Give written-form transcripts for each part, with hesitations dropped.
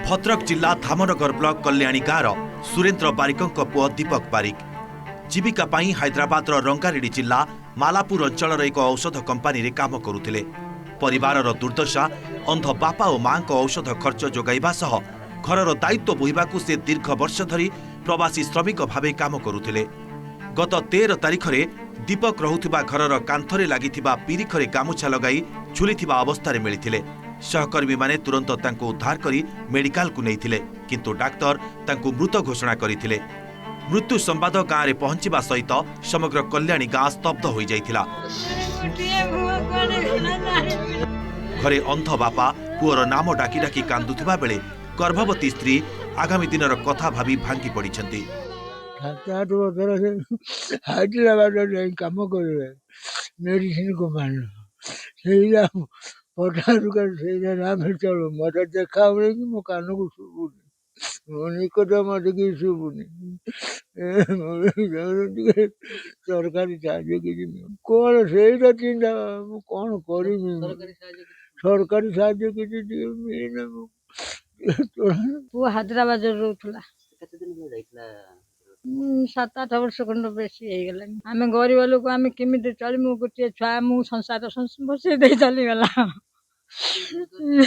भद्रक जिला धामनगर ब्लॉक कल्याणी गाँव सुरेन्द्र बारिकों पुओ दीपक बारिक जीविका पाई हैदराबाद रंगारेड्डी जिला मालापुर अंचल एक औषध कंपानी रे काम करुथिले। परिवारर दुर्दशा अंध बापा और मां को औषध खर्च जोगाइबा सह घरर दायित्व बोहिबाकू से दीर्घ वर्ष धरी प्रवासी श्रमिक भावे काम करुथिले। गत 13 तारिख रे दीपक रहुथिबा घरर कांथरे लागिथिबा पीरिखरे गामुछा लगाई झुलिथिबा अवस्था मिलिथिले। सहकर्मी माने तुरंत तांको उद्धार करी मेडिकल को नैथिले, किंतु डाक्तर तांको मृत घोषणा करिथिले। मृत्यु संवाद गाँव में पहुंचवा सहित समग्र कल्याणी गाँ स्तब्ध हो जाइथिला। घरे अंध बापा पुअर नाम डाकी डाकी कांदुथिबा बेले गर्भवती स्त्री आगामी दिनर कथा भाभी भांगी पड़िछंती। हैदराबाद काम कर मेडिसिन को मान चलो मत देखा कि मो कान को शुभुनि निकटम देखिए शुभुनि सरकारी साहाଯ୍य कौन से चिंता कौन कर सरकारी साहाଯ୍य किसी मिलना वो हैदराबाद रोला 7-8 वर्ष खंड बेसी आम गरीब लोक आम केमी चलू गोटे छुआ मु संसार बसई दे चलीगला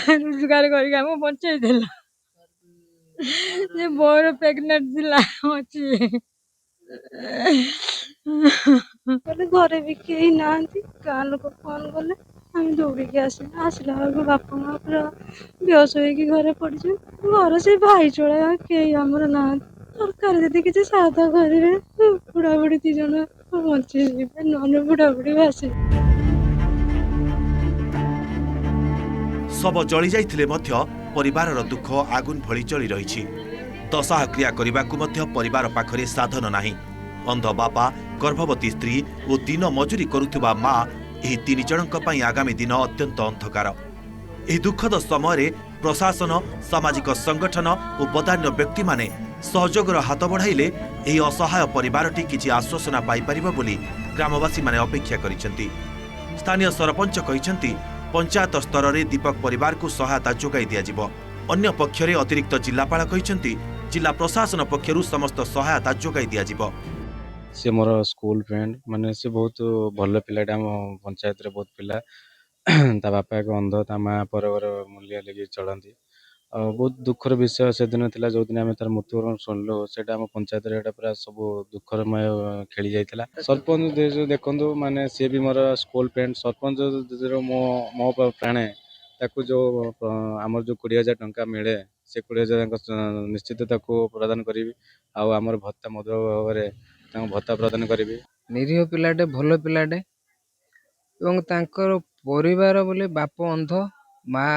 रोजगार कर बचे बोर प्रेगनेंट अच्छी घरे भी कहीं ना गाँ लोक फोन कले आम दौड़िकी आसला बापा माँ पूरा बेहोश हो घरे पड़ घर से भाई चला कई आमर ना सरकार जदि किसी सहायता करेंगे बुढ़ा बुढ़ी 2 जन बचे ना बुढ़ा बुढ़ी भासी सब जली जाइथिले मध्य परिवारर दुख आगुन भली जली रही। दशाह क्रिया करबाकू मध्य परिवार पाखरे साधन नाही। अंध बापा, गर्भवती स्त्री और दिन मजूरी करुथिबा मां एही 3 जनक पई आगामी दिन अत्यंत अंधकार। एही दुखद समय प्रशासन, सामाजिक संगठन और बदान्य व्यक्ति माने सहयोगर हाथ बढ़ाइले एही असहाय परिवारटी किछि आश्वासना पाई परिबो बोली ग्रामवासी माने अपेक्षा करिसेंती। स्थानीय सरपंच कहिसेंती पंचायत स्तर में दीपक परिवार को सहायता जोगाई दिया। अन्य पक्षरे अतिरिक्त जिलापाल कहिसेंती जिला प्रशासन पक्षरु समस्त सहायता जोगाई दिया। से मोर स्कूल फ्रेंड माने से बहुत भल पिलाटा आम पंचायत रे बहुत पिला ता बापा एक अंध ता माँ पर मूल्य लेके चलती। बहुत दुखर विषय से दिन थिला जो दिन आम तार मृत्यु शुणलु से पंचायत रे पूरा सब दुखरमय खेली जाइथिला। सरपंच देखंतु माने सी भी मोर स्कूल फ्रेंड सरपंच मो प्राणे ताकू जो आमर जो 20,000 टंका मिले से 20,000 निश्चित ताकू प्रदान करी आमर भत्ता मधुर भाव भत्ता प्रदान करी। निरीह पिलाटे भल पिलाटे एवं तांकर परिवार बोले बाप अंध माँ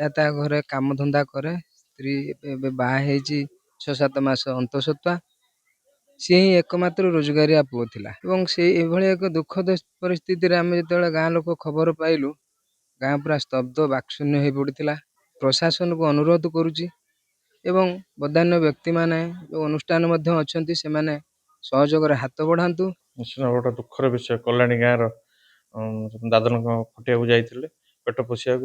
या घरे काम धंदा करे स्त्री बाहा 6-7 मास अंतसत्वा सी ही एकमात्र रोजगारिया पुओ थिला। एवं से एभली एक दुखद परिस्थिति आम जो गाँ लोक खबर पाइलु गाँ पूरा स्तब्ध बाक्शून्य हो पड़ा। प्रशासन को अनुरोध करुच्ची एवं बदान्य व्यक्ति माने जो अनुष्ठान मध्य अच्छी से माने सहयोग हाथ बढ़ातु। निश्चित गोटे दुखर विषय कल्याणी गाँव दादन खटिया जाइए पेट पोषिया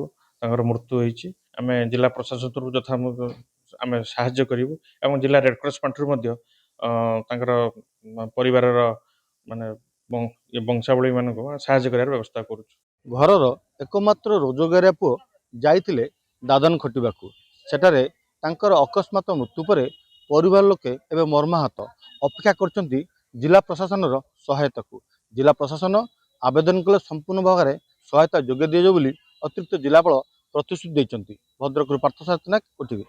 मृत्यु होती। आम जिला प्रशासन यथा आम साहाय्य करूँ जिला रेडक्रॉस पांठि परिवार माने वंशावली मान साहाय्य कर व्यवस्था करुँ। घरर एकमात्र रोजगारिया पुओ जाइथिले दादन खटिबाकू सेठारे तांकर अकस्मात मृत्यु पर परिवार लोके एवं मर्माहत अपेक्षा करछंती जिला प्रशासन सहायता को। जिला प्रशासन आवेदन कले संपूर्ण भाव में सहायता जोगे दिया बोली अतिरिक्त जिलापाल प्रतिश्रुति देइछंती। भद्रक पार्थ सारथी नायक ओटीवी।